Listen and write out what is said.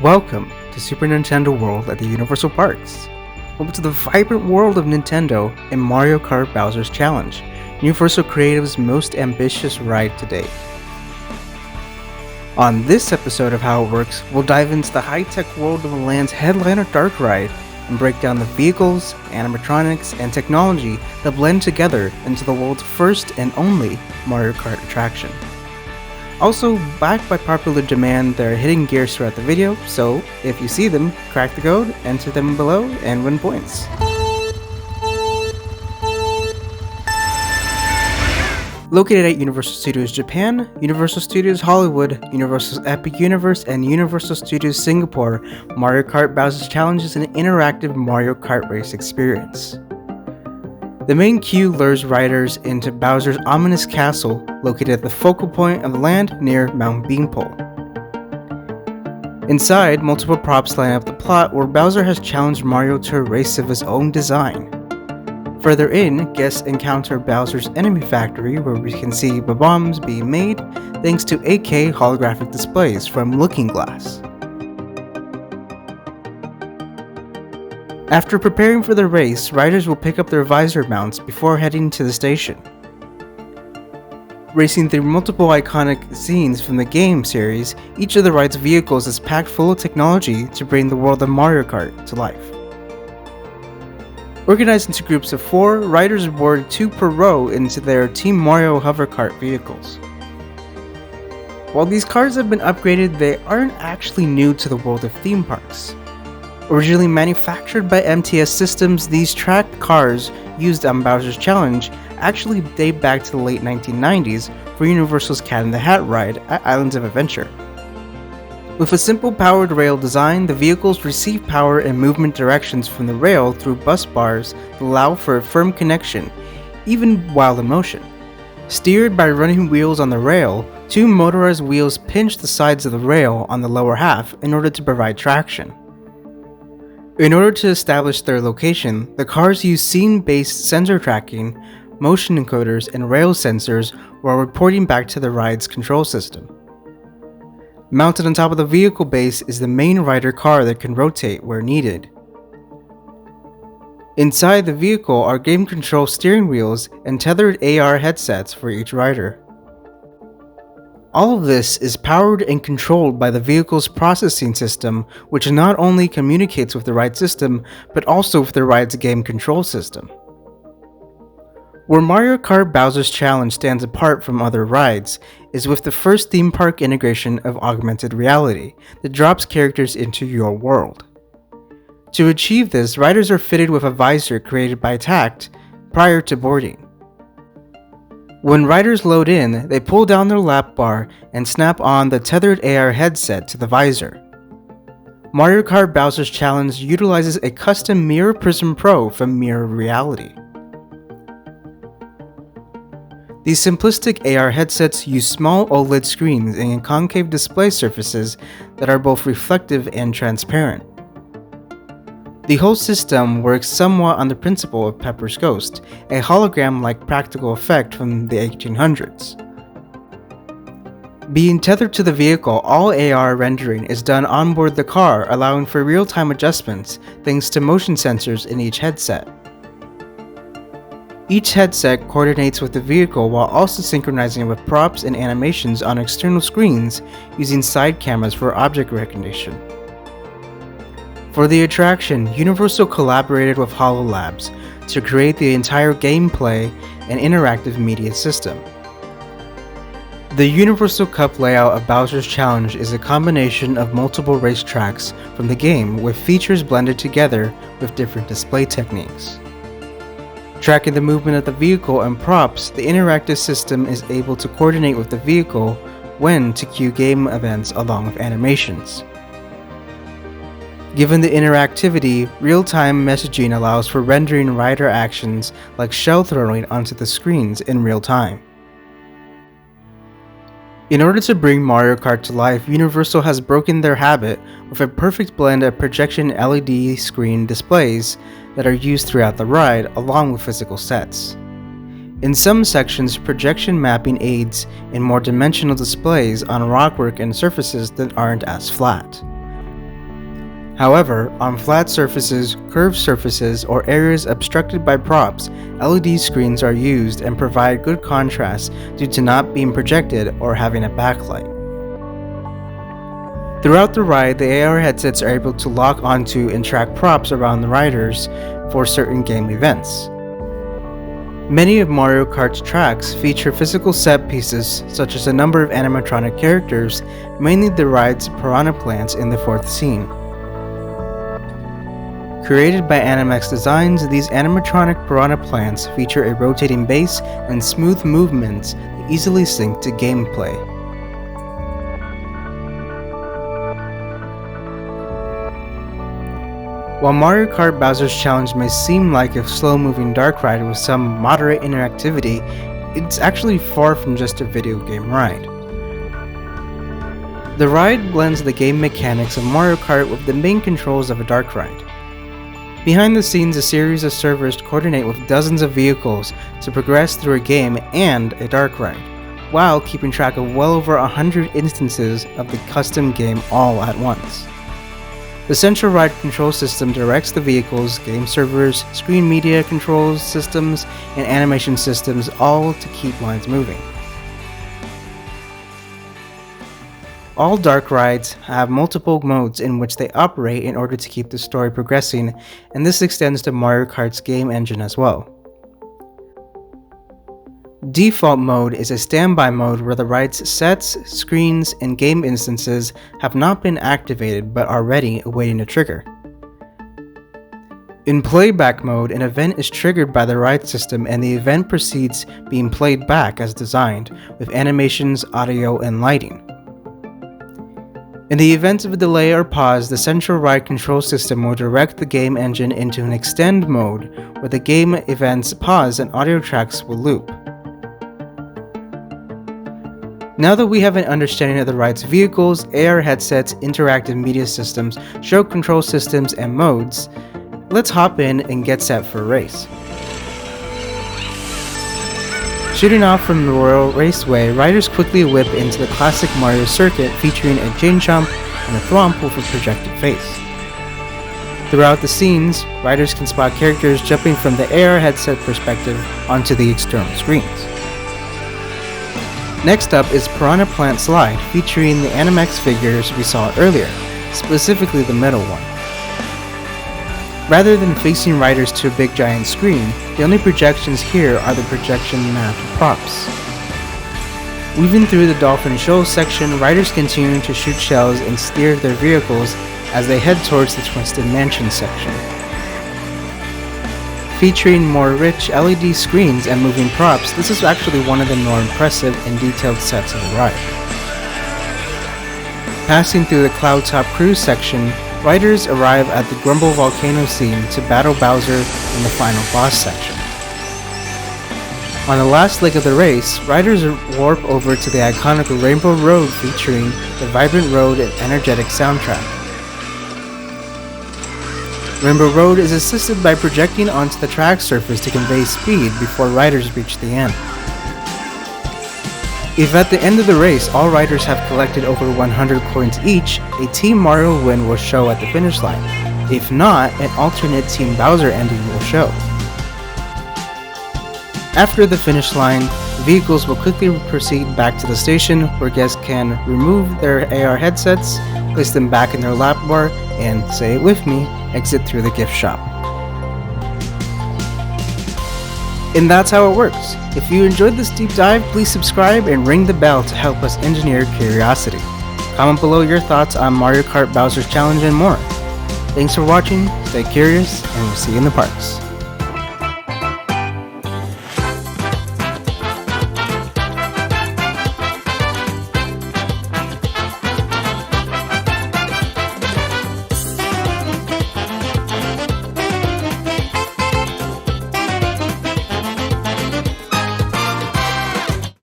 Welcome to Super Nintendo World at the Universal Parks. Welcome to the vibrant world of Nintendo and Mario Kart Bowser's Challenge, Universal Creative's most ambitious ride to date. On this episode of How It Works, we'll dive into the high-tech world of the land's headliner dark ride and break down the vehicles, animatronics, and technology that blend together into the world's first and only Mario Kart attraction. Also, backed by popular demand, there are hidden gears throughout the video, so if you see them, crack the code, enter them below, and win points. Located at Universal Studios Japan, Universal Studios Hollywood, Universal's Epic Universe, and Universal Studios Singapore, Mario Kart Bowser's Challenge is an interactive Mario Kart race experience. The main queue lures riders into Bowser's ominous castle, located at the focal point of the land near Mount Beanpole. Inside, multiple props line up the plot where Bowser has challenged Mario to a race of his own design. Further in, guests encounter Bowser's enemy factory where we can see bombs being made thanks to AK holographic displays from Looking Glass. After preparing for the race, riders will pick up their visor mounts before heading to the station. Racing through multiple iconic scenes from the game series, each of the ride's vehicles is packed full of technology to bring the world of Mario Kart to life. Organized into groups of 4, riders board 2 per row into their Team Mario hover kart vehicles. While these cars have been upgraded, they aren't actually new to the world of theme parks. Originally manufactured by MTS Systems, these tracked cars used on Bowser's Challenge actually date back to the late 1990s for Universal's Cat in the Hat ride at Islands of Adventure. With a simple powered rail design, the vehicles receive power and movement directions from the rail through bus bars that allow for a firm connection, even while in motion. Steered by running wheels on the rail, 2 motorized wheels pinch the sides of the rail on the lower half in order to provide traction. In order to establish their location, the cars use scene-based sensor tracking, motion encoders, and rail sensors while reporting back to the ride's control system. Mounted on top of the vehicle base is the main rider car that can rotate where needed. Inside the vehicle are game control steering wheels and tethered AR headsets for each rider. All of this is powered and controlled by the vehicle's processing system, which not only communicates with the ride system, but also with the ride's game control system. Where Mario Kart Bowser's Challenge stands apart from other rides is with the first theme park integration of augmented reality that drops characters into your world. To achieve this, riders are fitted with a visor created by Tact prior to boarding. When riders load in, they pull down their lap bar and snap on the tethered AR headset to the visor. Mario Kart Bowser's Challenge utilizes a custom Mirror Prism Pro from Mirror Reality. These simplistic AR headsets use small OLED screens and concave display surfaces that are both reflective and transparent. The whole system works somewhat on the principle of Pepper's Ghost, a hologram-like practical effect from the 1800s. Being tethered to the vehicle, all AR rendering is done onboard the car, allowing for real-time adjustments thanks to motion sensors in each headset. Each headset coordinates with the vehicle while also synchronizing with props and animations on external screens using side cameras for object recognition. For the attraction, Universal collaborated with HoloLabs to create the entire gameplay and interactive media system. The Universal Cup layout of Bowser's Challenge is a combination of multiple racetracks from the game with features blended together with different display techniques. Tracking the movement of the vehicle and props, the interactive system is able to coordinate with the vehicle when to cue game events along with animations. Given the interactivity, real-time messaging allows for rendering rider actions like shell throwing onto the screens in real time. In order to bring Mario Kart to life, Universal has broken their habit with a perfect blend of projection LED screen displays that are used throughout the ride along with physical sets. In some sections, projection mapping aids in more dimensional displays on rockwork and surfaces that aren't as flat. However, on flat surfaces, curved surfaces, or areas obstructed by props, LED screens are used and provide good contrast due to not being projected or having a backlight. Throughout the ride, the AR headsets are able to lock onto and track props around the riders for certain game events. Many of Mario Kart's tracks feature physical set pieces such as a number of animatronic characters, mainly the ride's piranha plants in the fourth scene. Created by Animax Designs, these animatronic piranha plants feature a rotating base and smooth movements that easily sync to gameplay. While Mario Kart Bowser's Challenge may seem like a slow-moving dark ride with some moderate interactivity, it's actually far from just a video game ride. The ride blends the game mechanics of Mario Kart with the main controls of a dark ride. Behind the scenes, a series of servers coordinate with dozens of vehicles to progress through a game and a dark ride, while keeping track of well over 100 instances of the custom game all at once. The central ride control system directs the vehicles, game servers, screen media controls systems, and animation systems, all to keep lines moving. All dark rides have multiple modes in which they operate in order to keep the story progressing, and this extends to Mario Kart's game engine as well. Default mode is a standby mode where the ride's sets, screens, and game instances have not been activated but are ready awaiting a trigger. In playback mode, an event is triggered by the ride system and the event proceeds being played back as designed, with animations, audio, and lighting. In the event of a delay or pause, the central ride control system will direct the game engine into an extend mode where the game events pause and audio tracks will loop. Now that we have an understanding of the ride's vehicles, AR headsets, interactive media systems, show control systems, and modes, let's hop in and get set for a race. Shooting off from the Royal Raceway, riders quickly whip into the classic Mario circuit featuring a chain jump and a thwomp with a projected face. Throughout the scenes, riders can spot characters jumping from the AR headset perspective onto the external screens. Next up is Piranha Plant Slide, featuring the Animax figures we saw earlier, specifically the middle one. Rather than facing riders to a big giant screen, the only projections here are the projection mapped props. Weaving through the Dolphin Shoal section, riders continue to shoot shells and steer their vehicles as they head towards the Twisted Mansion section. Featuring more rich LED screens and moving props, this is actually one of the more impressive and detailed sets of the ride. Passing through the Cloud Top Cruise section, riders arrive at the Grumble Volcano scene to battle Bowser in the final boss section. On the last leg of the race, riders warp over to the iconic Rainbow Road featuring the vibrant road and energetic soundtrack. Rainbow Road is assisted by projecting onto the track surface to convey speed before riders reach the end. If at the end of the race all riders have collected over 100 coins each, a Team Mario win will show at the finish line. If not, an alternate Team Bowser ending will show. After the finish line, vehicles will quickly proceed back to the station where guests can remove their AR headsets, place them back in their lap bar, and, say it with me, exit through the gift shop. And that's how it works. If you enjoyed this deep dive, please subscribe and ring the bell to help us engineer curiosity. Comment below your thoughts on Mario Kart Bowser's Challenge and more. Thanks for watching, stay curious, and we'll see you in the parks.